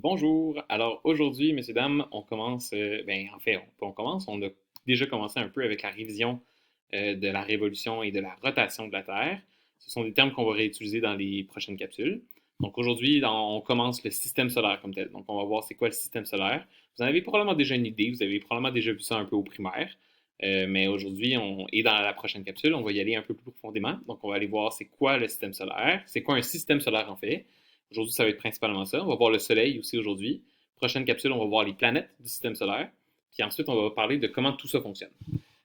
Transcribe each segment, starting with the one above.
Bonjour. Alors aujourd'hui, messieurs, dames, on commence, on a déjà commencé un peu avec la révision de la révolution et de la rotation de la Terre. Ce sont des termes qu'on va réutiliser dans les prochaines capsules. Donc aujourd'hui, on commence le système solaire comme tel. Donc on va voir c'est quoi le système solaire. Vous en avez probablement déjà une idée, vous avez probablement déjà vu ça un peu au primaire. Mais aujourd'hui, et dans la prochaine capsule, on va y aller un peu plus profondément. Donc on va aller voir c'est quoi le système solaire, c'est quoi un système solaire en fait. Aujourd'hui, ça va être principalement ça. On va voir le Soleil aussi aujourd'hui. Prochaine capsule, on va voir les planètes du système solaire. Puis ensuite, on va parler de comment tout ça fonctionne.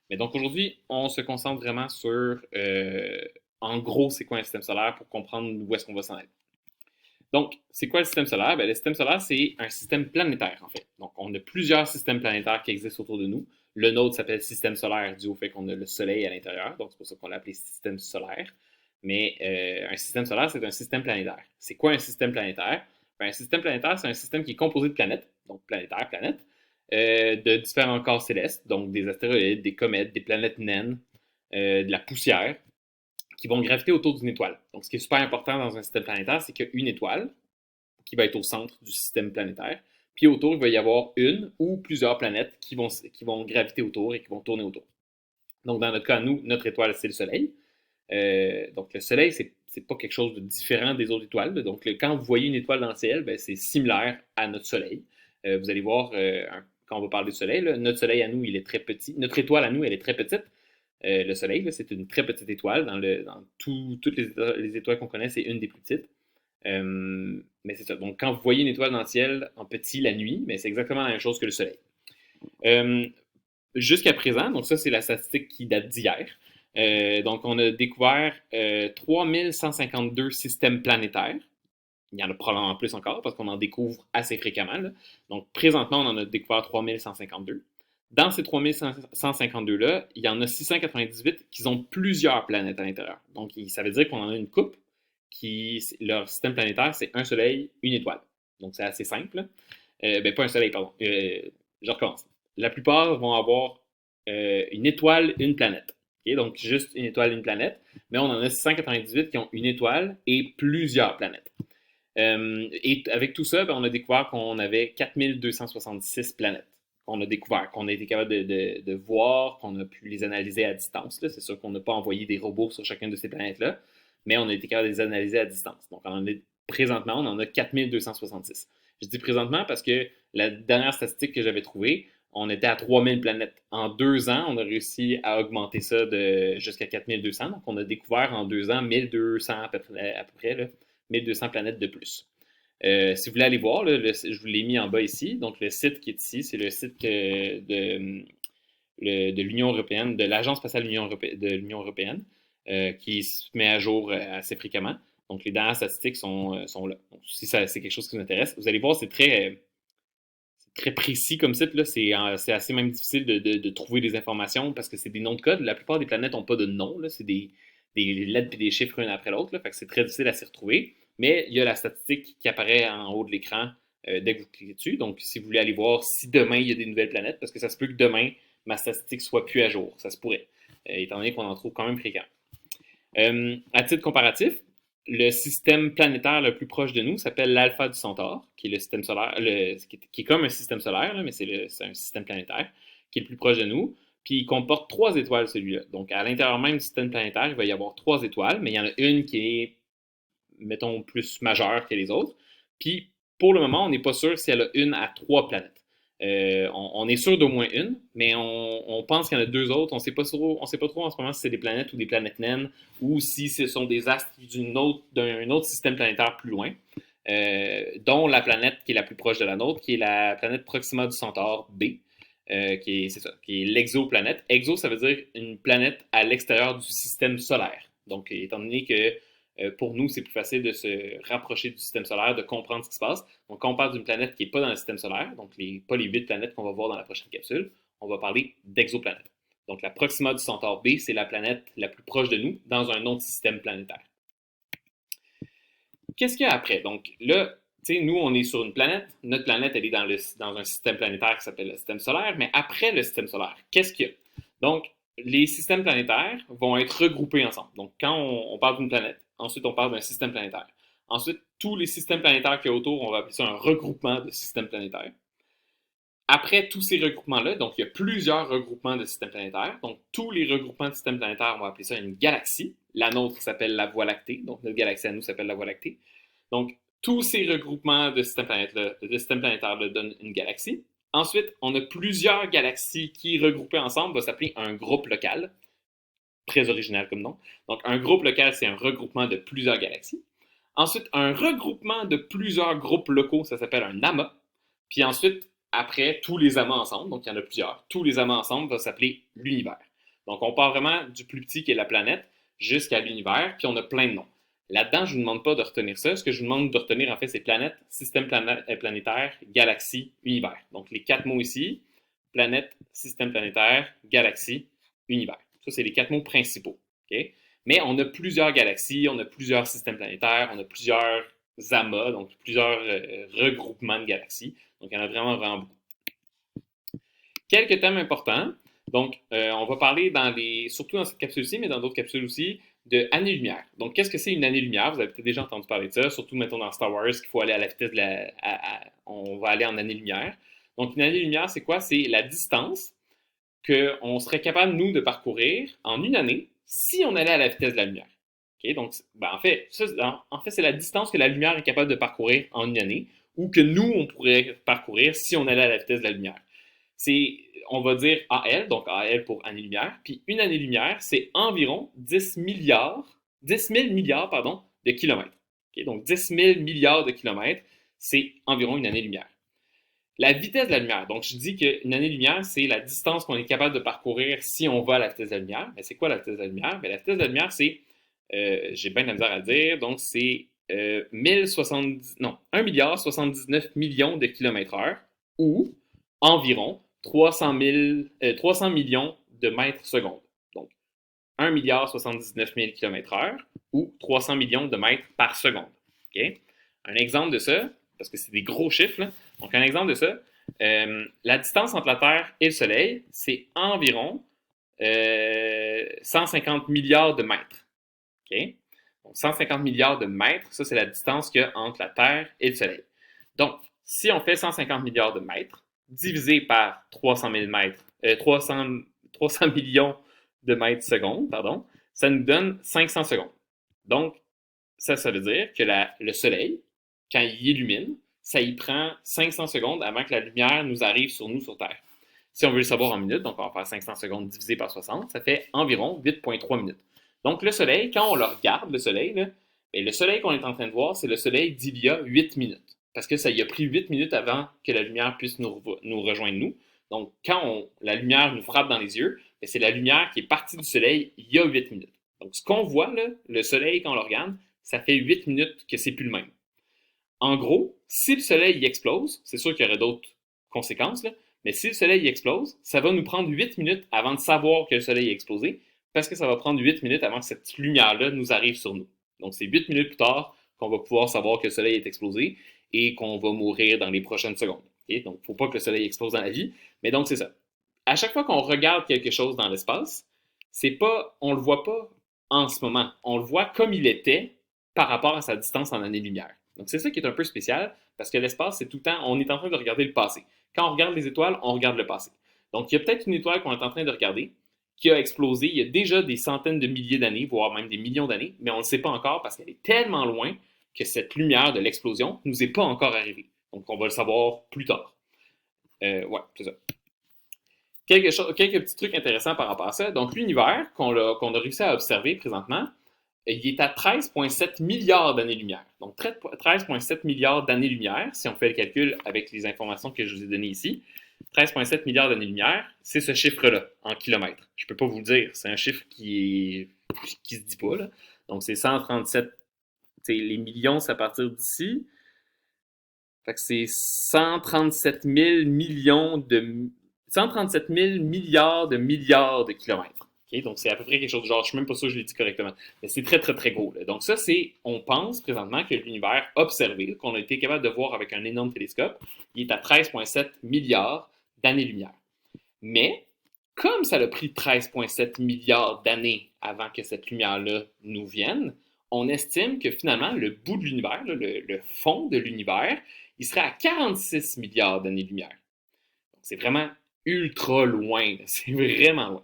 Mais donc aujourd'hui, on se concentre vraiment sur, en gros, c'est quoi un système solaire pour comprendre où est-ce qu'on va s'en aller. Donc, c'est quoi le système solaire? Le système solaire, c'est un système planétaire, en fait. Donc, on a plusieurs systèmes planétaires qui existent autour de nous. Le nôtre s'appelle système solaire dû au fait qu'on a le Soleil à l'intérieur. Donc, c'est pour ça qu'on l'a appelé système solaire. Mais un système solaire, c'est un système planétaire. C'est quoi un système planétaire? Un système planétaire, c'est un système qui est composé de planètes, donc planétaire, planète, de différents corps célestes, donc des astéroïdes, des comètes, des planètes naines, de la poussière, qui vont graviter autour d'une étoile. Donc, ce qui est super important dans un système planétaire, c'est qu'il y a une étoile qui va être au centre du système planétaire. Puis autour, il va y avoir une ou plusieurs planètes qui vont graviter autour et qui vont tourner autour. Donc, dans notre cas, nous, notre étoile, c'est le Soleil. Donc, le Soleil, c'est pas quelque chose de différent des autres étoiles. Donc, quand vous voyez une étoile dans le ciel, c'est similaire à notre Soleil. Vous allez voir, quand on va parler du Soleil, notre Soleil à nous, il est très petit. Notre étoile à nous, elle est très petite. Le Soleil, c'est une très petite étoile. Dans toutes les étoiles qu'on connaît, c'est une des plus petites. Mais c'est ça. Donc, quand vous voyez une étoile dans le ciel en petit la nuit, c'est exactement la même chose que le Soleil. Jusqu'à présent, donc ça, c'est la statistique qui date d'hier. Donc, on a découvert 3152 systèmes planétaires. Il y en a probablement plus encore parce qu'on en découvre assez fréquemment. Là. Donc, présentement, on en a découvert 3152. Dans ces 3152-là, il y en a 698 qui ont plusieurs planètes à l'intérieur. Donc, ça veut dire qu'on en a une coupe leur système planétaire, c'est un soleil, une étoile. Donc, c'est assez simple. Pas un soleil, pardon. Je recommence. La plupart vont avoir une étoile, une planète. Okay? Donc, juste une étoile, une planète. Mais on en a 698 qui ont une étoile et plusieurs planètes. Et avec tout ça, on a découvert qu'on avait 4266 planètes qu'on a découvert, qu'on a été capable de voir, qu'on a pu les analyser à distance. C'est sûr qu'on n'a pas envoyé des robots sur chacune de ces planètes-là, mais on a été capable de les analyser à distance. Donc, présentement, on en a 4266. Je dis présentement parce que la dernière statistique que j'avais trouvée, on était à 3000 planètes. En 2 ans, on a réussi à augmenter ça jusqu'à 4200. Donc, on a découvert en 2 ans 1200 à peu près là, 1200 planètes de plus. Si vous voulez aller voir, là, je vous l'ai mis en bas ici. Donc, le site qui est ici, c'est le site de l'Union européenne, de l'Agence spatiale de l'Union européenne, qui se met à jour assez fréquemment. Donc, les dernières statistiques sont là. Donc, si c'est quelque chose qui vous intéresse, vous allez voir, c'est très précis comme site. Là. C'est assez même difficile de trouver des informations parce que c'est des noms de code. La plupart des planètes n'ont pas de nom. Là. C'est des lettres et des chiffres un après l'autre. Fait que c'est très difficile à s'y retrouver. Mais il y a la statistique qui apparaît en haut de l'écran dès que vous cliquez dessus. Donc, si vous voulez aller voir si demain il y a des nouvelles planètes, parce que ça se peut que demain ma statistique soit plus à jour. Ça se pourrait, étant donné qu'on en trouve quand même fréquemment. À titre comparatif, le système planétaire le plus proche de nous s'appelle l'Alpha du Centaure, qui est le système solaire, qui est comme un système solaire, là, mais c'est un système planétaire, qui est le plus proche de nous. Puis il comporte 3 étoiles, celui-là. Donc à l'intérieur même du système planétaire, il va y avoir 3 étoiles, mais il y en a une qui est, mettons, plus majeure que les autres. Puis pour le moment, on n'est pas sûr si elle a une à 3 planètes. On est sûr d'au moins une, mais on pense qu'il y en a 2 autres. On ne sait pas trop en ce moment si c'est des planètes ou des planètes naines ou si ce sont des astres d'un autre système planétaire plus loin, dont la planète qui est la plus proche de la nôtre, qui est la planète Proxima du Centaure B, qui est l'exoplanète. Exo, ça veut dire une planète à l'extérieur du système solaire. Donc, étant donné que pour nous, c'est plus facile de se rapprocher du système solaire, de comprendre ce qui se passe. Donc, quand on parle d'une planète qui n'est pas dans le système solaire, donc pas les 8 planètes qu'on va voir dans la prochaine capsule, on va parler d'exoplanètes. Donc, la Proxima du Centaure B, c'est la planète la plus proche de nous dans un autre système planétaire. Qu'est-ce qu'il y a après? Donc, là, nous, on est sur une planète. Notre planète, elle est dans un système planétaire qui s'appelle le système solaire. Mais après le système solaire, qu'est-ce qu'il y a? Donc, les systèmes planétaires vont être regroupés ensemble. Donc, quand on parle d'une planète, ensuite on parle d'un système planétaire. Ensuite, tous les systèmes planétaires qu'il y a autour, on va appeler ça un regroupement de systèmes planétaires. Après tous ces regroupements-là, donc il y a plusieurs regroupements de systèmes planétaires. Donc tous les regroupements de systèmes planétaires, on va appeler ça une galaxie. La nôtre s'appelle la Voie lactée. Donc notre galaxie à nous s'appelle la Voie lactée. Donc tous ces regroupements de systèmes planétaires donnent une galaxie. Ensuite, on a plusieurs galaxies qui, regroupées ensemble, va s'appeler un groupe local. Très original comme nom. Donc un groupe local, c'est un regroupement de plusieurs galaxies. Ensuite, un regroupement de plusieurs groupes locaux, ça s'appelle un amas. Puis ensuite, après, tous les amas ensemble, donc il y en a plusieurs, tous les amas ensemble va s'appeler l'univers. Donc on part vraiment du plus petit qui est la planète jusqu'à l'univers, puis on a plein de noms. Là-dedans, je ne vous demande pas de retenir ça. Ce que je vous demande de retenir, en fait, c'est planète, système planétaire, galaxie, univers. Donc les 4 mots ici, planète, système planétaire, galaxie, univers. Ça, c'est les 4 mots principaux. Okay? Mais on a plusieurs galaxies, on a plusieurs systèmes planétaires, on a plusieurs amas, donc plusieurs regroupements de galaxies. Donc, il y en a vraiment, vraiment beaucoup. Quelques thèmes importants. Donc, on va parler surtout dans cette capsule-ci, mais dans d'autres capsules aussi, de année-lumière. Donc, qu'est-ce que c'est une année-lumière? Vous avez peut-être déjà entendu parler de ça, surtout, mettons, dans Star Wars, qu'il faut aller à la vitesse on va aller en année-lumière. Donc, une année-lumière, c'est quoi? C'est la distance qu'on serait capable, nous, de parcourir en une année si on allait à la vitesse de la lumière. Okay? Donc, en fait, c'est la distance que la lumière est capable de parcourir en une année ou que nous, on pourrait parcourir si on allait à la vitesse de la lumière. On va dire AL, donc AL pour année-lumière, puis une année-lumière, c'est environ 10 000 milliards de kilomètres. Okay? Donc, 10 000 milliards de kilomètres, c'est environ une année-lumière. La vitesse de la lumière. Donc, je dis qu'une année-lumière, c'est la distance qu'on est capable de parcourir si on va à la vitesse de la lumière. Mais c'est quoi la vitesse de la lumière? Bien, la vitesse de la lumière, c'est, j'ai bien de la misère à le dire, donc c'est 1 milliard 79 millions de kilomètres heure ou environ 300 millions de mètres secondes. Donc, 1 milliard 79 000 kilomètres heure ou 300 millions de mètres par seconde. Okay? Un exemple de ça, parce que c'est des gros chiffres, là. Donc un exemple de ça, la distance entre la Terre et le Soleil, c'est environ 150 milliards de mètres. Okay? Donc 150 milliards de mètres, ça c'est la distance qu'il y a entre la Terre et le Soleil. Donc, si on fait 150 milliards de mètres, divisé par 300 000 mètres, 300 millions de mètres secondes, pardon, ça nous donne 500 secondes. Donc, ça veut dire que le Soleil, quand il illumine, ça y prend 500 secondes avant que la lumière nous arrive sur nous sur Terre. Si on veut le savoir en minutes, donc on va faire 500 secondes divisé par 60, ça fait environ 8,3 minutes. Donc le Soleil, quand on le regarde, le Soleil, là, le Soleil qu'on est en train de voir, c'est le Soleil d'il y a 8 minutes. Parce que ça y a pris 8 minutes avant que la lumière puisse nous rejoindre nous. Donc quand la lumière nous frappe dans les yeux, c'est la lumière qui est partie du Soleil il y a 8 minutes. Donc ce qu'on voit, là, le Soleil, quand on le regarde, ça fait 8 minutes que c'est plus le même. En gros, si le Soleil y explose, c'est sûr qu'il y aurait d'autres conséquences, là, mais si le Soleil y explose, ça va nous prendre 8 minutes avant de savoir que le Soleil a explosé, parce que ça va prendre 8 minutes avant que cette lumière-là nous arrive sur nous. Donc c'est 8 minutes plus tard qu'on va pouvoir savoir que le Soleil est explosé et qu'on va mourir dans les prochaines secondes. Okay? Donc il ne faut pas que le Soleil explose dans la vie, mais donc c'est ça. À chaque fois qu'on regarde quelque chose dans l'espace, on ne le voit pas en ce moment, on le voit comme il était par rapport à sa distance en années-lumière. Donc c'est ça qui est un peu spécial, parce que l'espace, c'est tout le temps, on est en train de regarder le passé. Quand on regarde les étoiles, on regarde le passé. Donc il y a peut-être une étoile qu'on est en train de regarder qui a explosé il y a déjà des centaines de milliers d'années, voire même des millions d'années, mais on ne le sait pas encore parce qu'elle est tellement loin que cette lumière de l'explosion ne nous est pas encore arrivée. Donc on va le savoir plus tard. Ouais, c'est ça. Quelques petits trucs intéressants par rapport à ça. Donc l'univers qu'on a réussi à observer présentement, il est à 13,7 milliards d'années-lumière. Donc 13,7 milliards d'années-lumière, si on fait le calcul avec les informations que je vous ai données ici. 13,7 milliards d'années-lumière, c'est ce chiffre-là, en kilomètres. Je ne peux pas vous le dire, c'est un chiffre qui se dit pas, là. Donc c'est 137, les millions, c'est à partir d'ici. Fait que c'est 137 000 milliards de kilomètres. Okay? Donc, c'est à peu près quelque chose de genre, je ne suis même pas sûr que je l'ai dit correctement, mais c'est très, très, très gros. Là. Donc, ça, on pense présentement que l'univers observé, qu'on a été capable de voir avec un énorme télescope, il est à 13,7 milliards d'années-lumière. Mais, comme ça a pris 13,7 milliards d'années avant que cette lumière-là nous vienne, on estime que finalement, le bout de l'univers, le fond de l'univers, il serait à 46 milliards d'années-lumière. Donc, c'est vraiment ultra loin, c'est vraiment loin.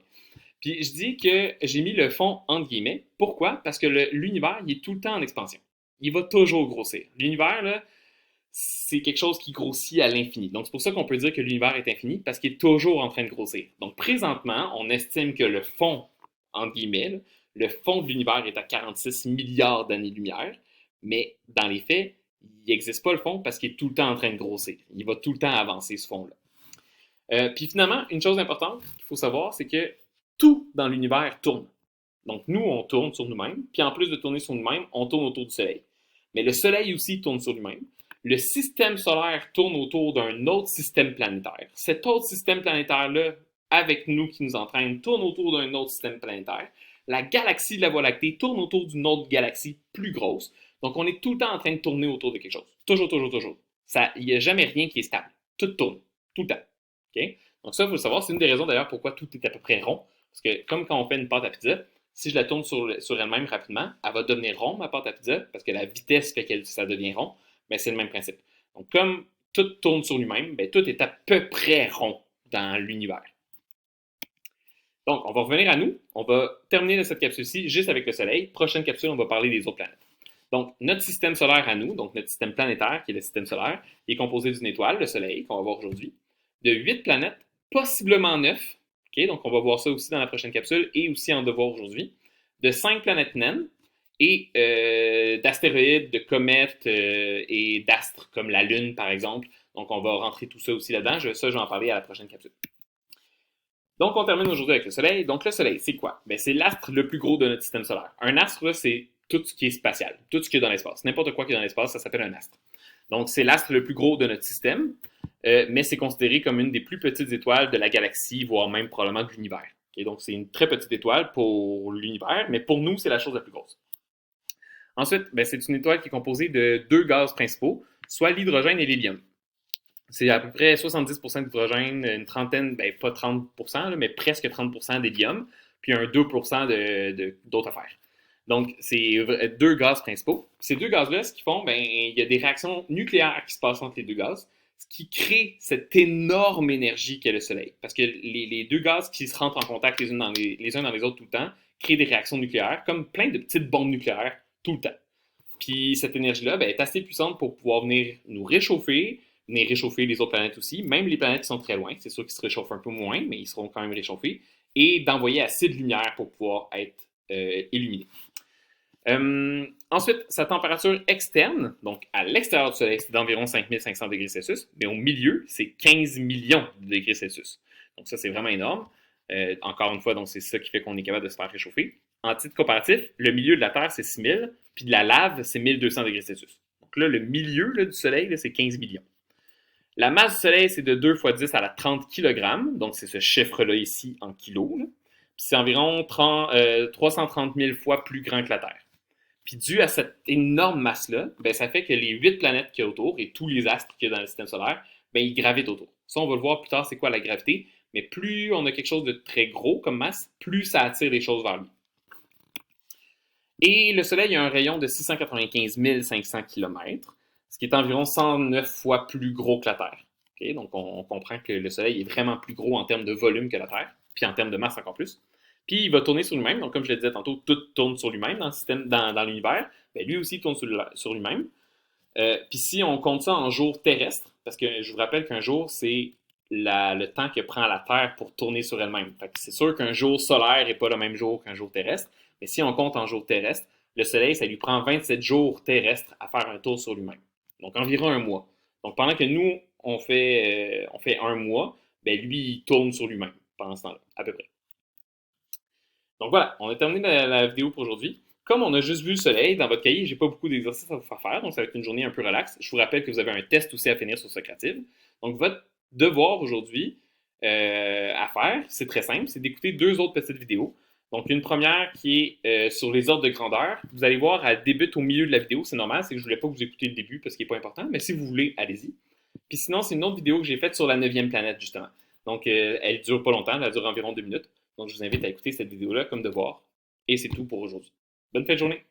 Puis je dis que j'ai mis le fond entre guillemets. Pourquoi? Parce que l'univers, il est tout le temps en expansion. Il va toujours grossir. L'univers, là, c'est quelque chose qui grossit à l'infini. Donc c'est pour ça qu'on peut dire que l'univers est infini, parce qu'il est toujours en train de grossir. Donc présentement, on estime que le fond, entre guillemets, là, le fond de l'univers est à 46 milliards d'années-lumière, mais dans les faits, il n'existe pas le fond parce qu'il est tout le temps en train de grossir. Il va tout le temps avancer, ce fond-là. Puis finalement, une chose importante qu'il faut savoir, c'est que tout dans l'univers tourne. Donc nous, on tourne sur nous-mêmes, puis en plus de tourner sur nous-mêmes, on tourne autour du Soleil. Mais le Soleil aussi tourne sur lui-même. Le système solaire tourne autour d'un autre système planétaire. Cet autre système planétaire-là, avec nous qui nous entraîne, tourne autour d'un autre système planétaire. La galaxie de la Voie lactée tourne autour d'une autre galaxie plus grosse. Donc on est tout le temps en train de tourner autour de quelque chose. Toujours, toujours, toujours. Il n'y a jamais rien qui est stable. Tout tourne. Tout le temps. Okay? Donc ça, il faut le savoir, c'est une des raisons d'ailleurs pourquoi tout est à peu près rond. Parce que comme quand on fait une pâte à pizza, si je la tourne sur elle-même rapidement, elle va devenir rond, ma pâte à pizza, parce que la vitesse fait que ça devient rond. Mais c'est le même principe. Donc comme tout tourne sur lui-même, ben, tout est à peu près rond dans l'univers. Donc on va revenir à nous. On va terminer cette capsule-ci juste avec le Soleil. Prochaine capsule, on va parler des autres planètes. Donc, notre système solaire à nous, donc notre système planétaire, qui est le système solaire, est composé d'une étoile, le Soleil, qu'on va voir aujourd'hui, de 8 planètes, possiblement 9, okay? Donc on va voir ça aussi dans la prochaine capsule, et aussi en devoir aujourd'hui, de 5 planètes naines, et d'astéroïdes, de comètes et d'astres, comme la Lune, par exemple. Donc on va rentrer tout ça aussi là-dedans. Ça, je vais en parler à la prochaine capsule. Donc, on termine aujourd'hui avec le Soleil. Donc, le Soleil, c'est quoi? Ben, c'est l'astre le plus gros de notre système solaire. Un astre, là, c'est tout ce qui est spatial, tout ce qui est dans l'espace. N'importe quoi qui est dans l'espace, ça s'appelle un astre. Donc, c'est l'astre le plus gros de notre système, mais c'est considéré comme une des plus petites étoiles de la galaxie, voire même probablement de l'univers. Okay? Donc, c'est une très petite étoile pour l'univers, mais pour nous, c'est la chose la plus grosse. Ensuite, ben, c'est une étoile qui est composée de 2 gaz principaux, soit l'hydrogène et l'hélium. C'est à peu près 70% d'hydrogène, une trentaine, ben pas 30%, là, mais presque 30% d'hélium, puis un 2% d'autres affaires. Donc, c'est 2 gaz principaux. Ces 2 gaz-là, ce qu'ils font, ben, il y a des réactions nucléaires qui se passent entre les 2 gaz, ce qui crée cette énorme énergie qu'est le Soleil. Parce que les 2 gaz qui se rentrent en contact les uns dans les autres tout le temps créent des réactions nucléaires, comme plein de petites bombes nucléaires tout le temps. Puis cette énergie-là ben, est assez puissante pour pouvoir venir nous réchauffer, venir réchauffer les autres planètes aussi, même les planètes qui sont très loin, c'est sûr qu'ils se réchauffent un peu moins, mais ils seront quand même réchauffés, et d'envoyer assez de lumière pour pouvoir être illuminés. Ensuite, sa température externe, donc à l'extérieur du Soleil, c'est d'environ 5500 degrés Celsius, mais au milieu, c'est 15 millions de degrés Celsius. Donc ça, c'est vraiment énorme. Encore une fois, donc c'est ça qui fait qu'on est capable de se faire réchauffer. En titre comparatif, le milieu de la Terre, c'est 6000, puis de la lave, c'est 1200 degrés Celsius. Donc là, le milieu là, du Soleil, là, c'est 15 millions. La masse du Soleil, c'est de 2 fois 10 à la 30 kg, donc c'est ce chiffre-là ici en kilos. Là. Puis c'est environ 330 000 fois plus grand que la Terre. Puis dû à cette énorme masse-là, ben, ça fait que les 8 planètes qu'il y a autour et tous les astres qu'il y a dans le système solaire, ben, ils gravitent autour. Ça, on va le voir plus tard, c'est quoi la gravité, mais plus on a quelque chose de très gros comme masse, plus ça attire les choses vers lui. Et le Soleil a un rayon de 695 500 km, ce qui est environ 109 fois plus gros que la Terre. Okay? Donc, on comprend que le Soleil est vraiment plus gros en termes de volume que la Terre, puis en termes de masse encore plus. Puis, il va tourner sur lui-même. Donc, comme je le disais tantôt, tout tourne sur lui-même dans le système, dans l'univers. Bien, lui aussi tourne sur lui-même. Puis, si on compte ça en jours terrestres, parce que je vous rappelle qu'un jour, c'est le temps que prend la Terre pour tourner sur elle-même. C'est sûr qu'un jour solaire n'est pas le même jour qu'un jour terrestre, mais si on compte en jours terrestres, le Soleil, ça lui prend 27 jours terrestres à faire un tour sur lui-même. Donc environ un mois. Donc pendant que nous, on fait un mois, ben lui, il tourne sur lui-même pendant ce temps-là, à peu près. Donc voilà, on a terminé la vidéo pour aujourd'hui. Comme on a juste vu le Soleil, dans votre cahier, j'ai pas beaucoup d'exercices à vous faire faire, donc ça va être une journée un peu relaxe. Je vous rappelle que vous avez un test aussi à finir sur Socrative. Donc votre devoir aujourd'hui à faire, c'est très simple, c'est d'écouter 2 autres petites vidéos. Donc une première qui est sur les ordres de grandeur. Vous allez voir, elle débute au milieu de la vidéo, c'est normal, c'est que je voulais pas que vous écoutiez le début parce qu'il n'est pas important, mais si vous voulez, allez-y. Puis sinon, c'est une autre vidéo que j'ai faite sur la 9e planète, justement. Donc elle dure pas longtemps, elle dure environ 2 minutes. Donc je vous invite à écouter cette vidéo-là comme devoir. Et c'est tout pour aujourd'hui. Bonne fin de journée!